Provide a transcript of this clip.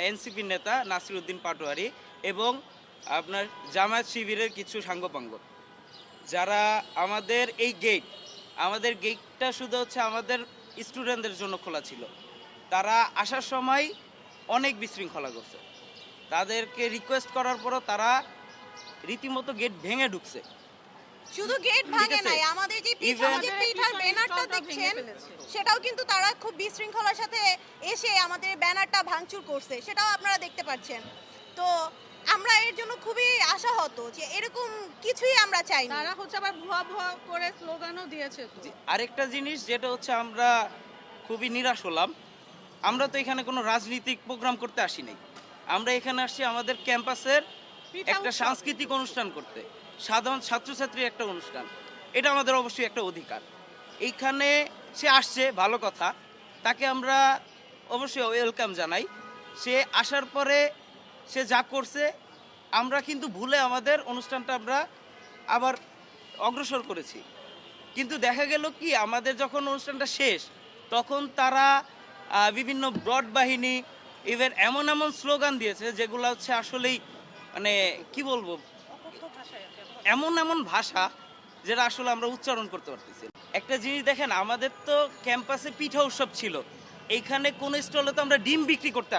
NCP নেতা নাসিরউদ্দিন পাটোয়ারি এবং আপনার জামায়াত শিবিরের কিছু সাঙ্গপাঙ্গ, যারা আমাদের গেটটা শুধু হচ্ছে আমাদের স্টুডেন্টদের জন্য খোলা ছিল। তারা আসার সময় অনেক বিশৃঙ্খলা করছে। তাদেরকে রিকোয়েস্ট করার পরও তারা রীতিমতো গেট ভেঙে ঢুকছে। শুধু গেট ভাঙে নাই, আমাদের যে পিঠার ব্যানারটা দেখছেন সেটাও কিন্তু তারা খুব বিশৃঙ্খলার সাথে এসে আমাদের ব্যানারটা ভাঙচুর করছে, সেটাও আপনারা দেখতে পাচ্ছেন। তো আমরা এর জন্য খুবই আশাহত যে এরকম কিছুই আমরা চাই না। তারা হচ্ছে আবার ভুয়া ভুয়া করে স্লোগানও দিয়েছে। আরেকটা জিনিস যেটা হচ্ছে আমরা খুবই নিরাশ হলাম, আমরা তো এখানে কোনো রাজনৈতিক প্রোগ্রাম করতে আসি নাই। আমরা এখানে আসছি আমাদের ক্যাম্পাসের একটা সাংস্কৃতিক অনুষ্ঠান করতে, সাধারণ ছাত্রছাত্রীর একটা অনুষ্ঠান। এটা আমাদের অবশ্যই একটা অধিকার। এইখানে সে আসছে ভালো কথা, তাকে আমরা অবশ্যই ওয়েলকাম জানাই। সে আসার পরে সে যা করছে আমরা কিন্তু ভুলে আমাদের অনুষ্ঠানটা আমরা আবার অগ্রসর করেছি। কিন্তু দেখা গেল কি আমাদের যখন অনুষ্ঠানটা শেষ তখন তারা বিভিন্ন ব্রড বাহিনী ইভেন এমন এমন স্লোগান দিয়েছে যেগুলো হচ্ছে আসলেই মানে কি বলবো, এমন এমন ভাষা যেটা আসলে আমরা উচ্চারণ করতে পারতেছি। একটা জিনিস দেখেন, আমাদের তো ক্যাম্পাসে পিঠা উৎসব ছিল, এইখানে কোন স্টলে তো আমরা ডিম বিক্রি করতে